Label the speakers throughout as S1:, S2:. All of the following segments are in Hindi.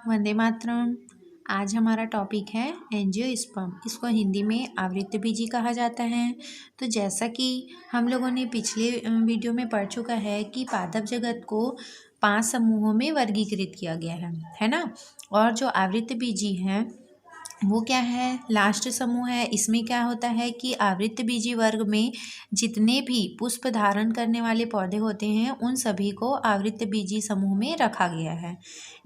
S1: वंदे मातरम। आज हमारा टॉपिक है एंजियोस्पर्म। इसको हिंदी में आवृत्तबीजी कहा जाता है। तो जैसा कि हम लोगों ने पिछले वीडियो में पढ़ चुका है कि पादप जगत को 5 समूहों में वर्गीकृत किया गया है ना। और जो आवृत्तबीजी हैं वो क्या है, लास्ट समूह है। इसमें क्या होता है कि आवृत्तबीजी वर्ग में जितने भी पुष्प धारण करने वाले पौधे होते हैं उन सभी को आवृत्तबीजी समूह में रखा गया है,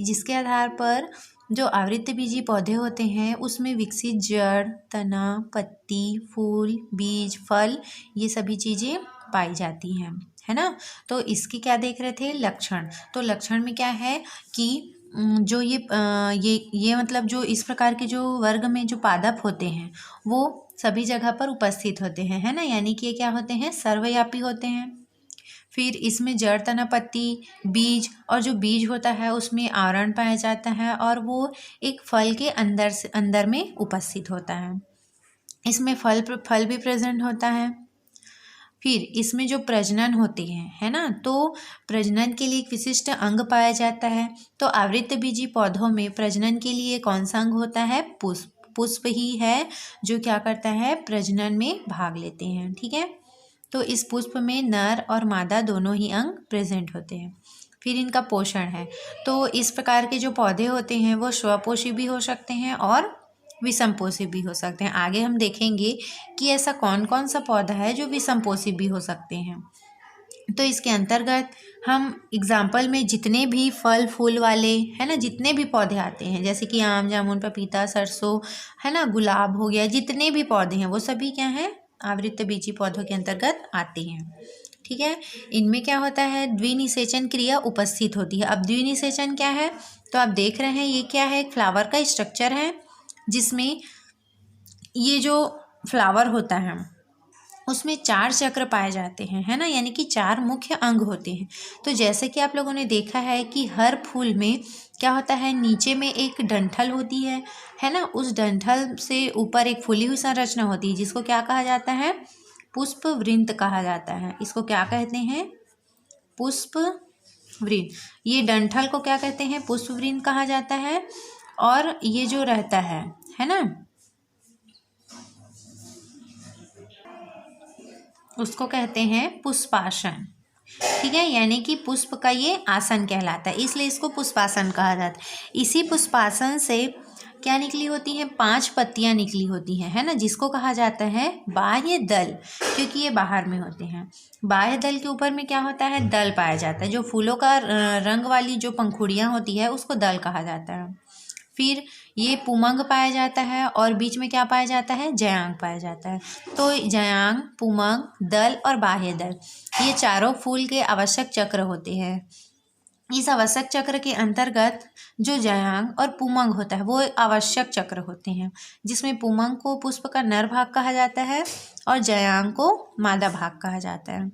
S1: जिसके आधार पर जो आवृत्तबीजी पौधे होते हैं उसमें विकसित जड़, तना, पत्ती, फूल, बीज, फल, ये सभी चीज़ें पाई जाती हैं, है ना। तो इसकी क्या देख रहे थे, लक्षण। तो लक्षण में क्या है कि जो ये मतलब जो इस प्रकार के जो वर्ग में जो पादप होते हैं वो सभी जगह पर उपस्थित होते हैं, है ना। यानी कि ये क्या होते हैं, सर्वव्यापी होते हैं। फिर इसमें जड़, तना, पत्ती, बीज, और जो बीज होता है उसमें आवरण पाया जाता है और वो एक फल के अंदर में उपस्थित होता है। इसमें फल भी प्रेजेंट होता है। फिर इसमें जो प्रजनन होते हैं, है ना, तो प्रजनन के लिए एक विशिष्ट अंग पाया जाता है। तो आवृत्तबीजी पौधों में प्रजनन के लिए कौन सा अंग होता है, पुष्प ही है जो क्या करता है, प्रजनन में भाग लेते हैं, ठीक है। तो इस पुष्प में नर और मादा दोनों ही अंग प्रेजेंट होते हैं। फिर इनका पोषण है। तो इस प्रकार के जो पौधे होते हैं वो स्वपोषी भी हो सकते हैं और विषमपोषी भी हो सकते हैं। आगे हम देखेंगे कि ऐसा कौन कौन सा पौधा है जो विषमपोषी भी हो सकते हैं। तो इसके अंतर्गत हम एग्जाम्पल में जितने भी फल फूल वाले, है ना, जितने भी पौधे आते हैं, जैसे कि आम, जामुन, पपीता, सरसों, है ना, गुलाब हो गया, जितने भी पौधे हैं वो सभी क्या हैं, आवृत्तबीजी पौधों के अंतर्गत आते हैं, ठीक है। इनमें क्या होता है, द्विनिषेचन क्रिया उपस्थित होती है। अब द्विनिषेचन क्या है, तो आप देख रहे हैं ये क्या है, एक फ्लावर का स्ट्रक्चर है जिसमें ये जो फ्लावर होता है उसमें 4 चक्र पाए जाते हैं, है ना, यानी कि 4 मुख्य अंग होते हैं। तो जैसे कि आप लोगों ने देखा है कि हर फूल में क्या होता है, नीचे में एक डंठल होती है ना, उस डंठल से ऊपर एक फूली हुई संरचना होती है जिसको क्या कहा जाता है, पुष्प वृंत कहा जाता है। इसको क्या कहते हैं, पुष्प वृंत। ये डंठल को क्या कहते हैं, पुष्प वृंत कहा जाता है। और ये जो रहता है ना, उसको कहते हैं पुष्पासन, ठीक है। यानी कि पुष्प का ये आसन कहलाता है, इसलिए इसको पुष्पासन कहा जाता है। इसी पुष्पासन से क्या निकली होती हैं, 5 पत्तियां निकली होती हैं, है ना, जिसको कहा जाता है बाह्य दल, क्योंकि ये बाहर में होते हैं। बाह्य दल के ऊपर में क्या होता है, दल पाया जाता है। जो फूलों का रंग वाली जो पंखुड़ियाँ होती है उसको दल कहा जाता है। फिर ये पुमंग पाया जाता है और बीच में क्या पाया जाता है, जयांग पाया जाता है। तो जयांग, पुमंग, दल और बाह्य दल, ये चारों फूल के आवश्यक चक्र होते हैं। इस आवश्यक चक्र के अंतर्गत जो जयांग और पुमंग होता है वो आवश्यक चक्र होते हैं, जिसमें पुमंग को पुष्प का नर भाग कहा जाता है और जयांग को मादा भाग कहा जाता है।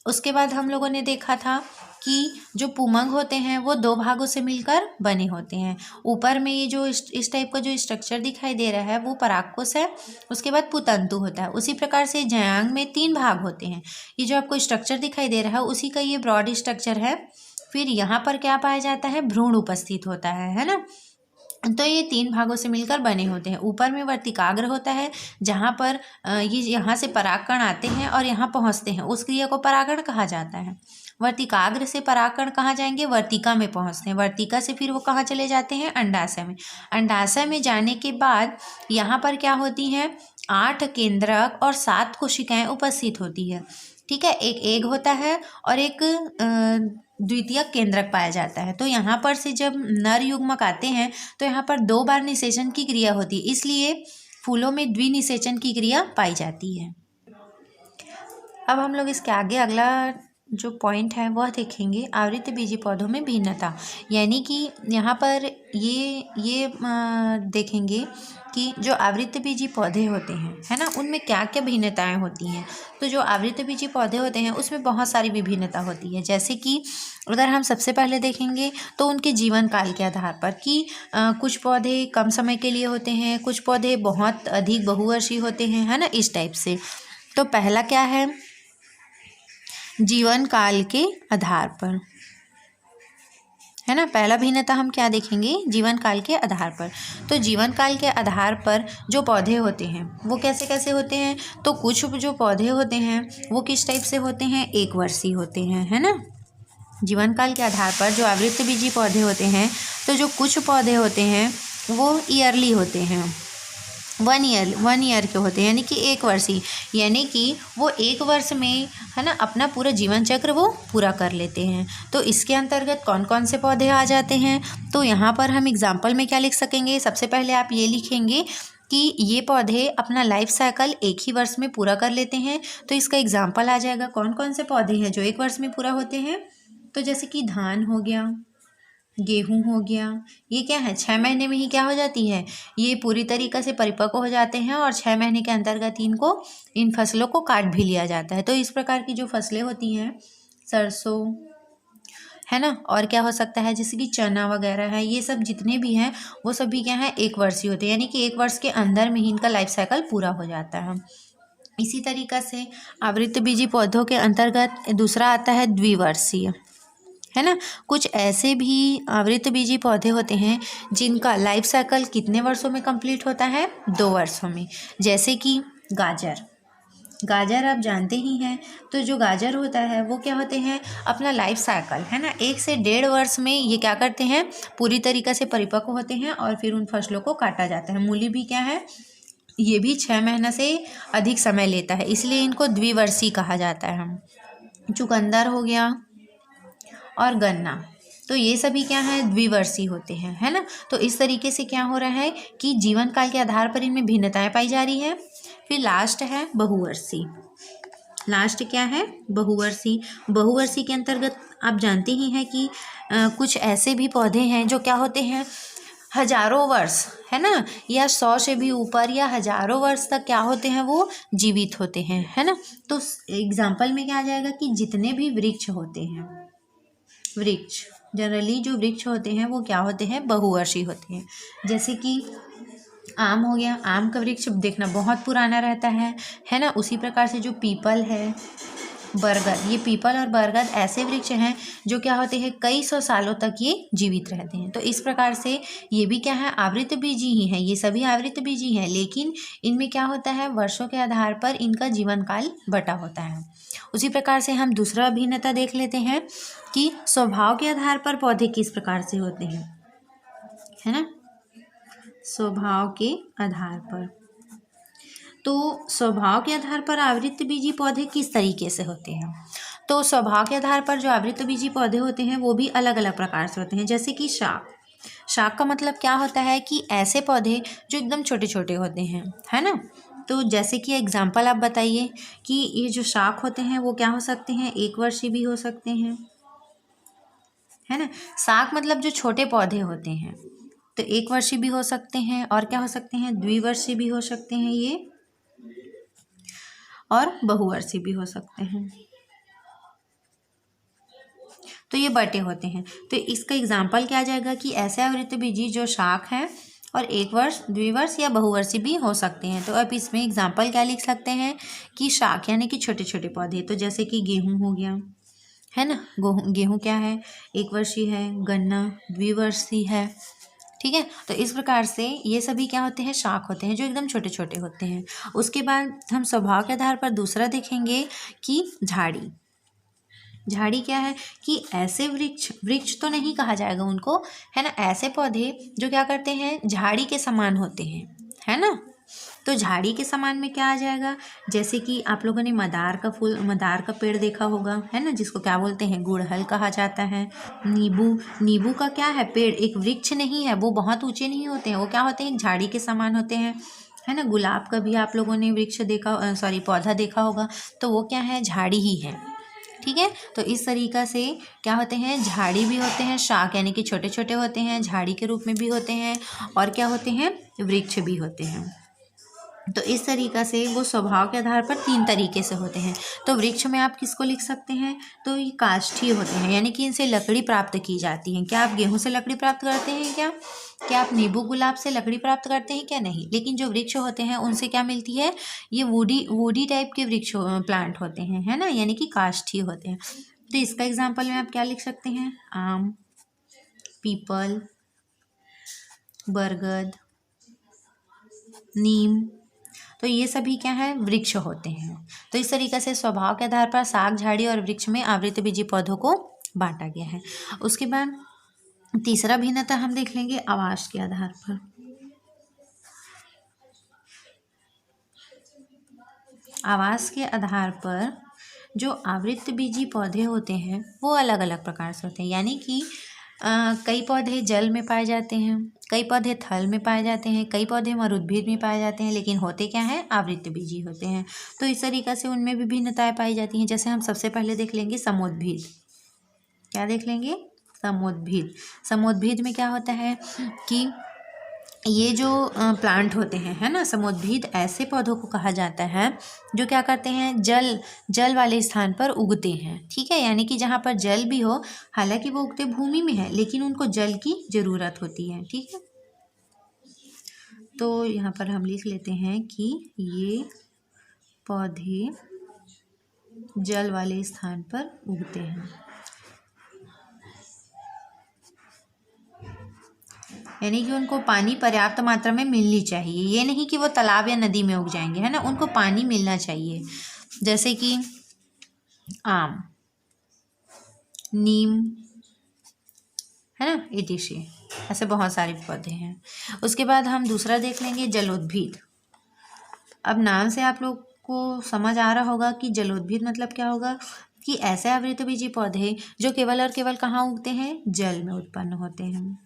S1: उसके बाद हम लोगों ने देखा था कि जो पुमंग होते हैं वो 2 भागों से मिलकर बने होते हैं। ऊपर में ये जो इस टाइप का जो स्ट्रक्चर दिखाई दे रहा है वो परागकोश है। उसके बाद पुतंतु होता है। उसी प्रकार से जयांग में 3 भाग होते हैं। ये जो आपको स्ट्रक्चर दिखाई दे रहा है उसी का ये ब्रॉड स्ट्रक्चर है। फिर यहाँ पर क्या पाया जाता है, भ्रूण उपस्थित होता है ना। तो ये 3 भागों से मिलकर बने होते हैं। ऊपर में वर्तिकाग्र होता है जहाँ पर ये यहाँ से परागकण आते हैं और यहाँ पहुँचते हैं, उस क्रिया को परागण कहा जाता है। वर्तिकाग्र से परागकण कहाँ जाएंगे, वर्तिका में पहुँचते हैं। वर्तिका से फिर वो कहाँ चले जाते हैं, अंडाशय में। अंडाशय में जाने के बाद यहाँ पर क्या होती हैं, 8 केंद्रक और 7 कोशिकाएं उपस्थित होती है, ठीक है। एक एग होता है और एक द्वितीयक केंद्रक पाया जाता है। तो यहाँ पर से जब नर युग्मक आते हैं तो यहाँ पर 2 बार निषेचन की क्रिया होती है, इसलिए फूलों में द्विनिषेचन की क्रिया पाई जाती है। अब हम लोग इसके आगे अगला जो पॉइंट है वह देखेंगे, आवृत्तबीजी पौधों में भिन्नता। यानी कि यहाँ पर ये देखेंगे कि जो आवृत्तबीजी पौधे होते हैं, है ना, उनमें क्या क्या भिन्नताएं होती हैं। तो जो आवृत्तबीजी पौधे होते हैं उसमें बहुत सारी विभिन्नता होती है। जैसे कि अगर हम सबसे पहले देखेंगे तो उनके जीवन काल के आधार पर कि कुछ पौधे कम समय के लिए होते हैं, कुछ पौधे बहुत अधिक बहुवर्षीय होते हैं, है ना, इस टाइप से। तो पहला क्या है, जीवन काल के आधार पर, है ना। पहला भिन्नता हम क्या देखेंगे, जीवन काल के आधार पर। तो जीवन काल के आधार पर जो पौधे होते हैं वो कैसे कैसे होते हैं। तो कुछ जो पौधे होते हैं वो किस टाइप से होते हैं, एक वर्षीय होते हैं, है ना। जीवन काल के आधार पर जो आवृतबीजी पौधे होते हैं, तो जो कुछ पौधे होते हैं वो ईयरली होते हैं, वन ईयर के होते हैं, यानी कि एक वर्षीय, यानी कि वो एक वर्ष में, है ना, अपना पूरा जीवन चक्र वो पूरा कर लेते हैं। तो इसके अंतर्गत कौन कौन से पौधे आ जाते हैं। तो यहाँ पर हम एग्जाम्पल में क्या लिख सकेंगे, सबसे पहले आप ये लिखेंगे कि ये पौधे अपना लाइफ साइकिल एक ही वर्ष में पूरा कर लेते हैं। तो इसका एग्जाम्पल आ जाएगा कौन कौन से पौधे हैं जो एक वर्ष में पूरा होते हैं। तो जैसे कि धान हो गया, गेहूं हो गया, ये क्या है, 6 महीने में ही क्या हो जाती है, ये पूरी तरीक़े से परिपक्व हो जाते हैं और 6 महीने के अंतर्गत इन फसलों को काट भी लिया जाता है। तो इस प्रकार की जो फसलें होती हैं, सरसों, है ना, और क्या हो सकता है, जैसे कि चना वगैरह है, ये सब जितने भी हैं वो सभी क्या है, एक वर्षीय होते हैं, यानी कि एक वर्ष के अंदर में ही इनका लाइफ साइकिल पूरा हो जाता है। इसी तरीक़ा से आवृतबीजी पौधों के अंतर्गत दूसरा आता है द्विवर्षीय, है ना। कुछ ऐसे भी आवृतबीजी पौधे होते हैं जिनका लाइफ साइकिल कितने वर्षों में कंप्लीट होता है, 2 वर्षों में। जैसे कि गाजर आप जानते ही हैं। तो जो गाजर होता है वो क्या होते हैं, अपना लाइफ साइकिल, है ना, 1 से 1.5 वर्ष में ये क्या करते हैं, पूरी तरीक़े से परिपक्व होते हैं और फिर उन फसलों को काटा जाता है। मूली भी क्या है, ये भी 6 महीना से अधिक समय लेता है, इसलिए इनको द्विवर्षीय कहा जाता है। चुकंदर हो गया और गन्ना, तो ये सभी क्या है, द्विवर्षीय होते हैं, है ना। तो इस तरीके से क्या हो रहा है कि जीवन काल के आधार पर इनमें भिन्नताएं पाई जा रही है। फिर लास्ट है बहुवर्षीय। लास्ट क्या है, बहुवर्षीय। बहुवर्षीय के अंतर्गत आप जानते ही हैं कि कुछ ऐसे भी पौधे हैं जो क्या होते हैं, हजारों वर्ष, है ना, या 100 से भी ऊपर या हजारों वर्ष तक क्या होते हैं, वो जीवित होते हैं, है ना। तो एग्जाम्पल में क्या आ जाएगा कि जितने भी वृक्ष होते हैं, वृक्ष जनरली जो वृक्ष होते हैं वो क्या होते हैं, बहुवर्षीय होते हैं। जैसे कि आम हो गया, आम का वृक्ष देखना बहुत पुराना रहता है ना। उसी प्रकार से जो पीपल है, बरगद, ये पीपल और बरगद ऐसे वृक्ष हैं जो क्या होते हैं, कई सौ सालों तक ये जीवित रहते हैं। तो इस प्रकार से ये भी क्या है, आवृतबीजी ही हैं, ये सभी आवृतबीजी हैं, लेकिन इनमें क्या होता है, वर्षों के आधार पर इनका जीवन काल बटा होता है। उसी प्रकार से हम दूसरा भिन्नता देख लेते हैं कि स्वभाव के आधार पर पौधे किस प्रकार से होते हैं, है ना, स्वभाव के आधार पर। तो स्वभाव के आधार पर आवृतबीजी पौधे किस तरीके से होते हैं। तो स्वभाव के आधार पर जो आवृतबीजी पौधे होते हैं वो भी अलग अलग प्रकार से होते हैं। जैसे कि शाक का मतलब क्या होता है कि ऐसे पौधे जो एकदम छोटे छोटे होते हैं, है ना। तो जैसे कि एग्जाम्पल आप बताइए कि ये जो शाक होते हैं वो क्या हो सकते हैं, एक वर्षीय भी हो सकते हैं, है ना। शाक मतलब जो छोटे पौधे होते हैं, तो एक वर्षीय भी हो सकते हैं और क्या हो सकते हैं, द्विवर्षीय भी हो सकते हैं ये, और बहुवर्षीय भी हो सकते हैं। तो ये बटे होते हैं। तो इसका एग्जाम्पल क्या आ जाएगा कि ऐसे आवृतबीजी जो शाक हैं और एक वर्ष, द्विवर्ष या बहुवर्षीय भी हो सकते हैं। तो अब इसमें एग्जाम्पल क्या लिख सकते हैं कि शाक यानी कि छोटे छोटे पौधे। तो जैसे कि गेहूँ हो गया, है ना, गेहूँ क्या है, एक वर्षीय है, गन्ना द्विवर्षीय है, ठीक है। तो इस प्रकार से ये सभी क्या होते हैं, शाक होते हैं जो एकदम छोटे छोटे होते हैं। उसके बाद हम स्वभाव के आधार पर दूसरा देखेंगे कि झाड़ी क्या है कि ऐसे वृक्ष तो नहीं कहा जाएगा उनको, है ना, ऐसे पौधे जो क्या करते हैं, झाड़ी के समान होते हैं, है ना। तो झाड़ी के समान में क्या आ जाएगा, जैसे कि आप लोगों ने मदार का पेड़ देखा होगा, है ना, जिसको क्या बोलते हैं, गुड़हल कहा जाता है। नींबू का क्या है, पेड़ एक वृक्ष नहीं है, वो बहुत ऊंचे नहीं होते हैं, वो क्या होते हैं, झाड़ी के समान होते हैं, है ना। गुलाब का भी आप लोगों ने पौधा देखा होगा, तो वो क्या है, झाड़ी ही है, ठीक है। तो इस तरीक़ा से क्या होते हैं, झाड़ी भी होते हैं, शाक यानी कि छोटे छोटे होते हैं, झाड़ी के रूप में भी होते हैं, और क्या होते हैं, वृक्ष भी होते हैं। तो इस तरीक़ा से वो स्वभाव के आधार पर 3 तरीके से होते हैं। तो वृक्ष में आप किसको लिख सकते हैं, तो ये काष्ठीय होते हैं, यानी कि इनसे लकड़ी प्राप्त की जाती है। क्या आप गेहूं से लकड़ी प्राप्त करते हैं, क्या आप नींबू गुलाब से लकड़ी प्राप्त करते हैं, क्या नहीं। लेकिन जो वृक्ष होते हैं उनसे क्या मिलती है, ये वुडी टाइप के वृक्ष प्लांट होते हैं, है ना, यानी कि काष्ठीय होते हैं। तो इसका एग्जाम्पल में आप क्या लिख सकते हैं, आम, पीपल, बरगद, नीम, तो ये सभी क्या है, वृक्ष होते हैं। तो इस तरीके से स्वभाव के आधार पर शाक, झाड़ी और वृक्ष में आवृतबीजी पौधों को बांटा गया है। उसके बाद तीसरा भिन्नता हम देख लेंगे आवास के आधार पर। आवास के आधार पर जो आवृतबीजी पौधे होते हैं वो अलग अलग प्रकार से होते हैं, यानी कि कई पौधे जल में पाए जाते हैं, कई पौधे थल में पाए जाते हैं, कई पौधे मरुद्भिद में पाए जाते हैं, लेकिन होते क्या हैं, आवृतबीजी होते हैं। तो इस तरीक़े से उनमें भी भिन्नताएं पाई जाती हैं। जैसे हम सबसे पहले देख लेंगे समोद्भिद। क्या देख लेंगे, समोद्भिद। समोद्भिद में क्या होता है कि ये जो प्लांट होते हैं, है ना, समोद्भिद ऐसे पौधों को कहा जाता है जो क्या करते हैं, जल वाले स्थान पर उगते हैं। ठीक है, यानी कि जहाँ पर जल भी हो, हालांकि वो उगते भूमि में है लेकिन उनको जल की ज़रूरत होती है। ठीक है, तो यहाँ पर हम लिख लेते हैं कि ये पौधे जल वाले स्थान पर उगते हैं, यानी कि उनको पानी पर्याप्त मात्रा में मिलनी चाहिए। ये नहीं कि वो तालाब या नदी में उग जाएंगे, है ना, उनको पानी मिलना चाहिए। जैसे कि आम, नीम, है ना, etc, ऐसे बहुत सारे पौधे हैं। उसके बाद हम दूसरा देख लेंगे जलोद्भिद। अब नाम से आप लोग को समझ आ रहा होगा कि जलोद्भिद मतलब क्या होगा, कि ऐसे आवृतबीजी पौधे जो केवल और केवल कहाँ उगते हैं, जल में उत्पन्न होते हैं,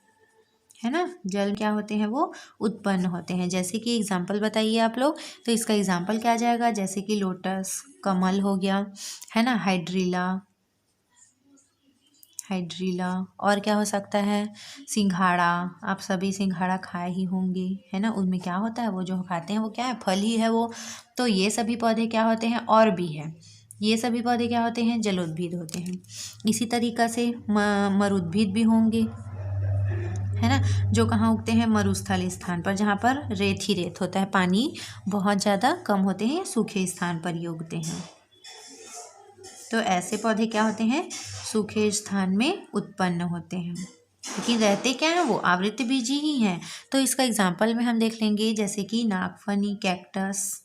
S1: है ना, जल क्या होते हैं, वो उत्पन्न होते हैं। जैसे कि एग्जाम्पल बताइए आप लोग, तो इसका एग्जाम्पल क्या आ जाएगा, जैसे कि लोटस, कमल हो गया, है ना, हाइड्रीला, और क्या हो सकता है, सिंघाड़ा। आप सभी सिंघाड़ा खाए ही होंगे, है ना, उनमें क्या होता है, वो जो खाते हैं वो क्या है, फल ही है वो। तो ये सभी पौधे क्या होते हैं, और भी है, ये सभी पौधे क्या होते हैं, जलोद्भिद होते हैं। इसी तरीक़ा से मरुद्भिद भी होंगे, है ना, जो कहाँ उगते हैं, मरुस्थल स्थान पर, जहाँ पर रेत ही रेत होता है, पानी बहुत ज़्यादा कम होते हैं, सूखे स्थान पर ये उगते हैं। तो ऐसे पौधे क्या होते हैं, सूखे स्थान में उत्पन्न होते हैं, लेकिन रहते क्या हैं, वो आवृतबीजी ही हैं। तो इसका एग्जाम्पल में हम देख लेंगे, जैसे कि नागफनी, कैक्टस,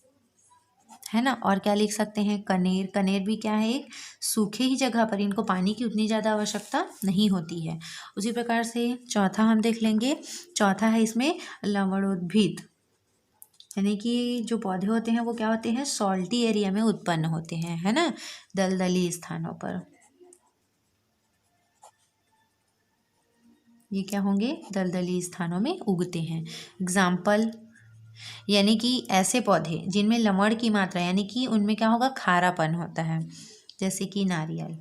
S1: है ना, और क्या लिख सकते हैं, कनेर। कनेर भी क्या है, एक सूखे ही जगह पर, इनको पानी की उतनी ज़्यादा आवश्यकता नहीं होती है। उसी प्रकार से चौथा हम देख लेंगे, चौथा है इसमें लवणोद्भिद, यानी कि जो पौधे होते हैं वो क्या होते हैं, सॉल्टी एरिया में उत्पन्न होते हैं, है ना, दलदली स्थानों पर। ये क्या होंगे, दलदली स्थानों में उगते हैं। एग्जाम्पल, यानी कि ऐसे पौधे जिनमें लवण की मात्रा, यानी कि उनमें क्या होगा, खारापन होता है, जैसे कि नारियल।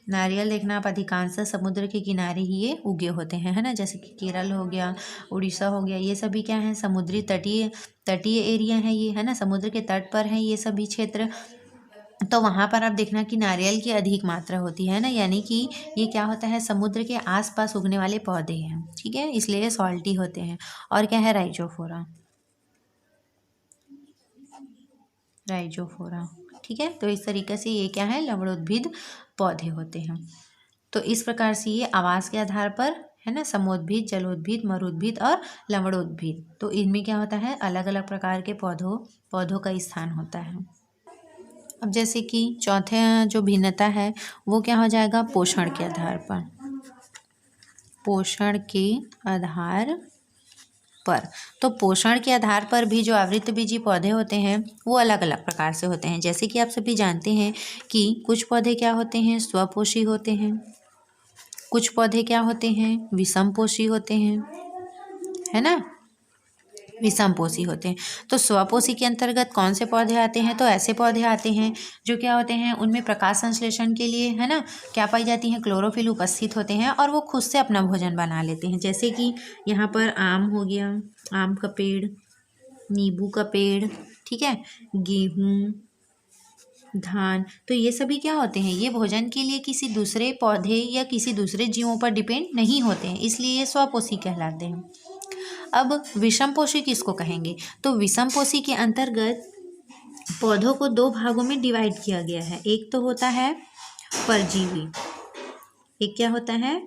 S1: नारियल देखना आप, अधिकांश समुद्र के किनारे ही ये उगे होते हैं, है ना, जैसे कि केरल हो गया, उड़ीसा हो गया, ये सभी क्या है, समुद्री तटीय एरिया है ये, है ना, समुद्र के तट पर है ये सभी क्षेत्र। तो वहाँ पर आप देखना कि नारियल की अधिक मात्रा होती है ना, यानी कि ये क्या होता है, समुद्र के आसपास उगने वाले पौधे हैं। ठीक है, इसलिए सॉल्टी होते हैं। और क्या है, राइजोफोरा, ठीक है। तो इस तरीके से ये क्या है, लवणोद्भिद पौधे होते हैं। तो इस प्रकार से ये आवास के आधार पर, है ना, समोद्भिद, जलोद्भिद, मरुद्भिद और लवणोद्भिद, तो इनमें क्या होता है, अलग अलग प्रकार के पौधों का स्थान होता है। अब जैसे कि चौथे जो भिन्नता है वो क्या हो जाएगा, पोषण के आधार पर। पोषण के आधार पर, तो पोषण के आधार पर भी जो आवृतबीजी पौधे होते हैं वो अलग अलग प्रकार से होते हैं। जैसे कि आप सभी जानते हैं कि कुछ पौधे क्या होते हैं, स्वपोषी होते हैं, कुछ पौधे क्या होते हैं, विषमपोषी होते हैं, है ना, विषमपोषी होते हैं। तो स्वपोषी के अंतर्गत कौन से पौधे आते हैं, तो ऐसे पौधे आते हैं जो क्या होते हैं, उनमें प्रकाश संश्लेषण के लिए, है ना, क्या पाई जाती है, क्लोरोफिल उपस्थित होते हैं और वो खुद से अपना भोजन बना लेते हैं। जैसे कि यहाँ पर आम हो गया, आम का पेड़, नींबू का पेड़, ठीक है, गेहूँ, धान, तो ये सभी क्या होते हैं, ये भोजन के लिए किसी दूसरे पौधे या किसी दूसरे जीवों पर डिपेंड नहीं होते हैं, इसलिए ये स्वपोषी कहलाते हैं। अब विषमपोषी किसको कहेंगे, तो विषमपोषी के अंतर्गत पौधों को दो भागों में डिवाइड किया गया है। एक तो होता है परजीवी, एक क्या होता है,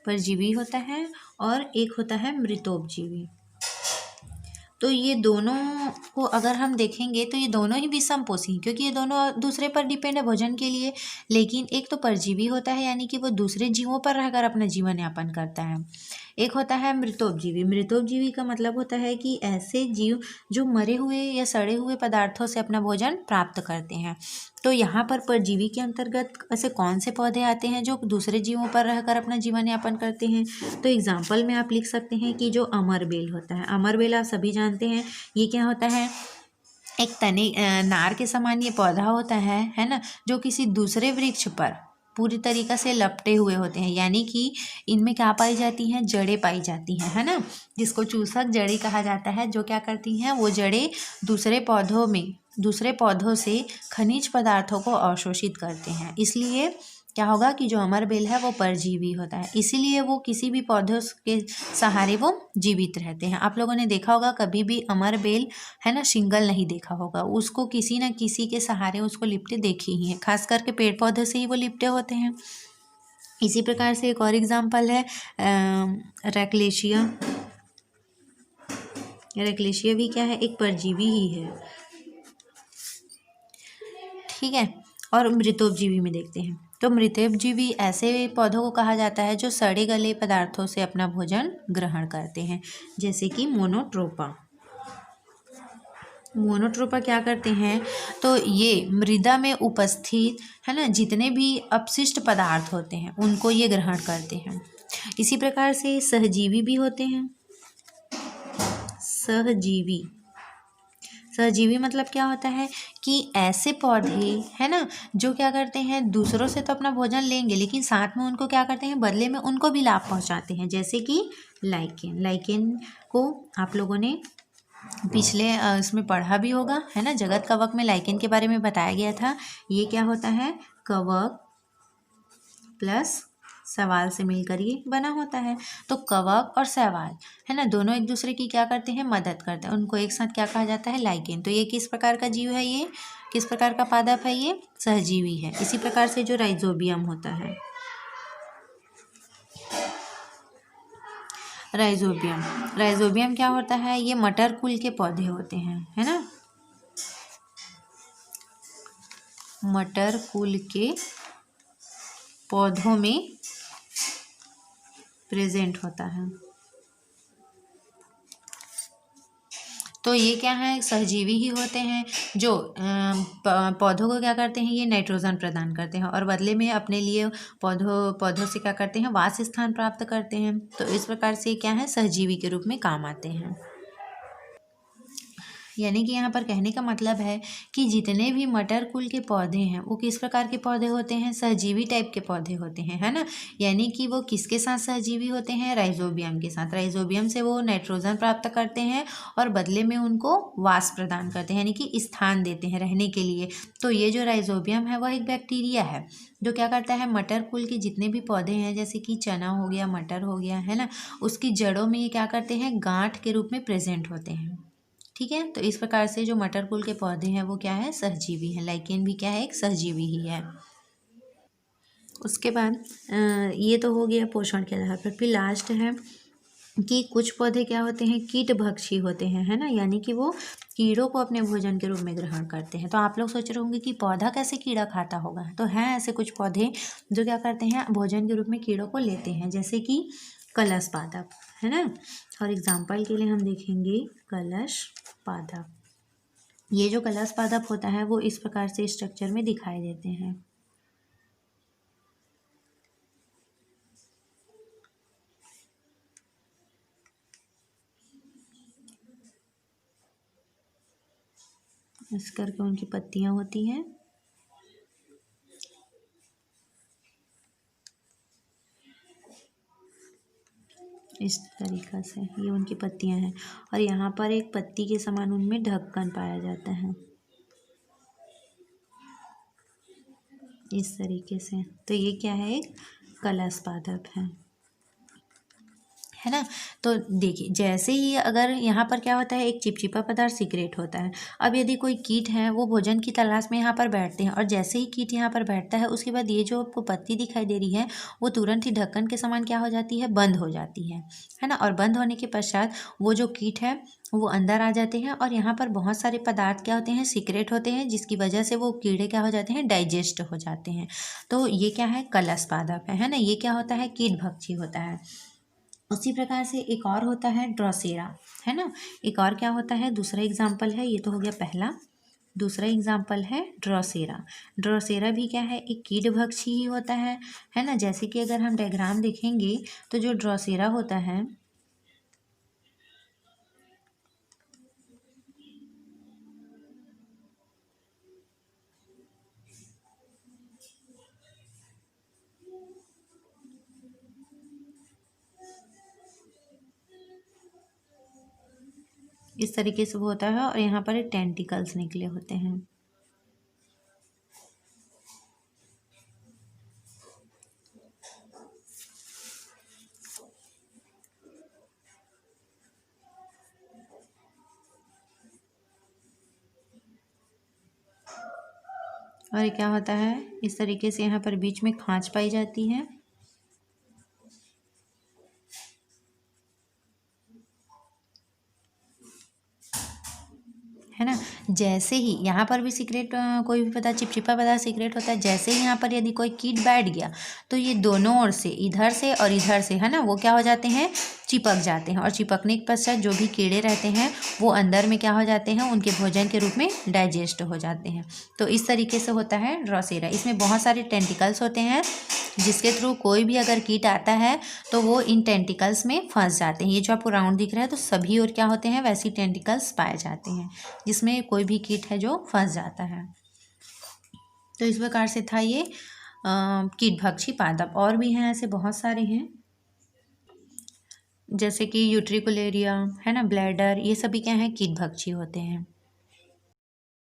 S1: परजीवी होता है, और एक होता है मृतोपजीवी। तो ये दोनों को अगर हम देखेंगे तो ये दोनों ही विषमपोषी हैं, क्योंकि ये दोनों दूसरे पर डिपेंड है भोजन के लिए। लेकिन एक तो परजीवी होता है, यानी कि वो दूसरे जीवों पर रहकर अपना जीवन यापन करता है। एक होता है मृतोपजीवी। मृतोपजीवी का मतलब होता है कि ऐसे जीव जो मरे हुए या सड़े हुए पदार्थों से अपना भोजन प्राप्त करते हैं। तो यहाँ पर परजीवी के अंतर्गत ऐसे कौन से पौधे आते हैं जो दूसरे जीवों पर रहकर अपना जीवन यापन करते हैं? तो एग्जाम्पल में आप लिख सकते हैं कि जो अमरबेल होता है, अमरबेल आप सभी जानते हैं ये क्या होता है, एक तने नार के समान ये पौधा होता है ना, जो किसी दूसरे वृक्ष पर पूरी तरीक़ा से लपटे हुए होते हैं, यानी कि इनमें क्या पाई जाती हैं, जड़ें पाई जाती हैं, है ना, जिसको चूसक जड़ी कहा जाता है। जो क्या करती हैं, वो जड़ें दूसरे पौधों से खनिज पदार्थों को अवशोषित करते हैं। इसलिए क्या होगा कि जो अमरबेल है वो परजीवी होता है, इसीलिए वो किसी भी पौधों के सहारे वो जीवित रहते हैं। आप लोगों ने देखा होगा कभी भी अमरबेल है ना सिंगल नहीं देखा होगा, उसको किसी न किसी के सहारे उसको लिपटे देखे ही हैं, खास करके पेड़ पौधे से ही वो लिपटे होते हैं। इसी प्रकार से एक और एग्जाम्पल है रैक्लेशिया। रैक्लेशिया भी क्या है, एक परजीवी ही है, ठीक है। और मृतोपजीवी में देखते हैं, तो मृतोपजीवी ऐसे पौधों को कहा जाता है जो सड़े गले पदार्थों से अपना भोजन ग्रहण करते हैं, जैसे कि मोनोट्रोपा। मोनोट्रोपा क्या करते हैं, तो ये मृदा में उपस्थित है ना जितने भी अपशिष्ट पदार्थ होते हैं उनको ये ग्रहण करते हैं। इसी प्रकार से सहजीवी भी होते हैं। सहजीवी मतलब क्या होता है कि ऐसे पौधे है ना जो क्या करते हैं, दूसरों से तो अपना भोजन लेंगे लेकिन साथ में उनको क्या करते हैं, बदले में उनको भी लाभ पहुंचाते हैं, जैसे कि लाइकेन को आप लोगों ने पिछले इसमें पढ़ा भी होगा, है ना, जगत कवक में लाइकेन के बारे में बताया गया था। ये क्या होता है, कवक प्लस सवाल से मिलकर ये बना होता है। तो कवक और सवाल है ना दोनों एक दूसरे की क्या करते हैं, मदद करते हैं, उनको एक साथ क्या कहा जाता है, लाइकेन। तो ये किस प्रकार का जीव है, ये किस प्रकार का पादप है, ये सहजीवी है। इसी प्रकार से जो राइजोबियम होता है, राइजोबियम क्या होता है, ये मटर कुल के पौधे होते हैं, है ना, मटर कुल के पौधों में प्रेजेंट होता है। तो ये क्या है, सहजीवी ही होते हैं जो पौधों को क्या करते हैं, ये नाइट्रोजन प्रदान करते हैं और बदले में अपने लिए पौधों से क्या करते हैं, वास स्थान प्राप्त करते हैं। तो इस प्रकार से क्या है, सहजीवी के रूप में काम आते हैं। यानी कि यहाँ पर कहने का मतलब है कि जितने भी मटर कुल के पौधे हैं वो किस प्रकार के पौधे होते हैं, सहजीवी टाइप के पौधे होते हैं, है ना। यानी कि वो किसके साथ सहजीवी होते हैं, राइजोबियम के साथ। राइजोबियम से वो नाइट्रोजन प्राप्त करते हैं और बदले में उनको वास प्रदान करते हैं, यानी कि स्थान देते हैं रहने के लिए। तो ये जो राइजोबियम है वह एक बैक्टीरिया है जो क्या करता है, मटर कुल के जितने भी पौधे हैं जैसे कि चना हो गया, मटर हो गया, है ना, उसकी जड़ों में ये क्या करते हैं, गांठ के रूप में प्रेजेंट होते हैं, ठीक है। तो इस प्रकार से जो मटर कुल के पौधे हैं वो क्या है, सहजीवी है। लाइकेन भी क्या है, एक सहजीवी ही है। उसके बाद ये तो हो गया पोषण के आधार पर। फिर लास्ट है कि कुछ पौधे क्या होते हैं, कीटभक्षी होते हैं, है ना, यानी कि वो कीड़ों को अपने भोजन के रूप में ग्रहण करते हैं। तो आप लोग सोच रहे होंगे कि पौधा कैसे कीड़ा खाता होगा, तो हैं ऐसे कुछ पौधे जो क्या करते हैं, भोजन के रूप में कीड़ों को लेते हैं, जैसे कि कलश पादप, है ना। और एग्जाम्पल के लिए हम देखेंगे कलश पादप। ये जो कलश पादप होता है वो इस प्रकार से स्ट्रक्चर में दिखाई देते हैं। इस करके उनकी पत्तियां होती हैं, इस तरीक़ा से ये उनकी पत्तियां हैं और यहाँ पर एक पत्ती के समान उनमें ढक्कन पाया जाता है, इस तरीके से। तो ये क्या है, एक कलश पादप है है ना। तो देखिए जैसे ही अगर यहाँ पर क्या होता है, एक चिपचिपा पदार्थ सीक्रेट होता है। अब यदि कोई कीट है वो भोजन की तलाश में यहाँ पर बैठते हैं और जैसे ही कीट यहाँ पर बैठता है उसके बाद ये जो आपको पत्ती दिखाई दे रही है वो तुरंत ही ढक्कन के समान क्या हो जाती है, बंद हो जाती है ना। और बंद होने के पश्चात वो जो कीट है वो अंदर आ जाते हैं और यहाँ पर बहुत सारे पदार्थ क्या होते हैं, सीक्रेट होते हैं, जिसकी वजह से वो कीड़े क्या हो जाते हैं, डाइजेस्ट हो जाते हैं। तो ये क्या है, कलश पादप है ना। ये क्या होता है, कीट भक्षी होता है। उसी प्रकार से एक और होता है ड्रोसेरा, है ना। एक और क्या होता है, दूसरा एग्जाम्पल है, ये तो हो गया पहला। दूसरा एग्जाम्पल है ड्रोसेरा। ड्रोसेरा भी क्या है, एक कीट भक्षी ही होता है ना। जैसे कि अगर हम डायग्राम देखेंगे तो जो ड्रोसेरा होता है इस तरीके से वो होता है और यहाँ पर टेंटिकल्स निकले होते हैं। और ये क्या होता है, इस तरीके से यहाँ पर बीच में खांच पाई जाती है ना। जैसे ही यहाँ पर भी सीक्रेट कोई भी पदार्थ, चिपचिपा पदार्थ सीक्रेट होता है। जैसे ही यहाँ पर यदि कोई कीट बैठ गया तो ये दोनों ओर से, इधर से और इधर से, है ना, वो क्या हो जाते हैं, चिपक जाते हैं। और चिपकने के पश्चात जो भी कीड़े रहते हैं वो अंदर में क्या हो जाते हैं, उनके भोजन के रूप में डाइजेस्ट हो जाते हैं। तो इस तरीके से होता है ड्रोसेरा। इसमें बहुत सारे टेंटिकल्स होते हैं जिसके थ्रू कोई भी अगर कीट आता है तो वो इन टेंटिकल्स में फंस जाते हैं। ये जो आपको राउंड दिख रहा है तो सभी और क्या होते हैं, वैसी टेंटिकल्स पाए जाते हैं जिसमें कोई भी कीट है जो फंस जाता है। तो इस प्रकार से था ये कीट भक्षी पादप। और भी हैं ऐसे बहुत सारे हैं, जैसे कि यूट्रिकुलेरिया, है ना, ब्लैडर, ये सभी क्या हैं, कीट भक्षी होते हैं।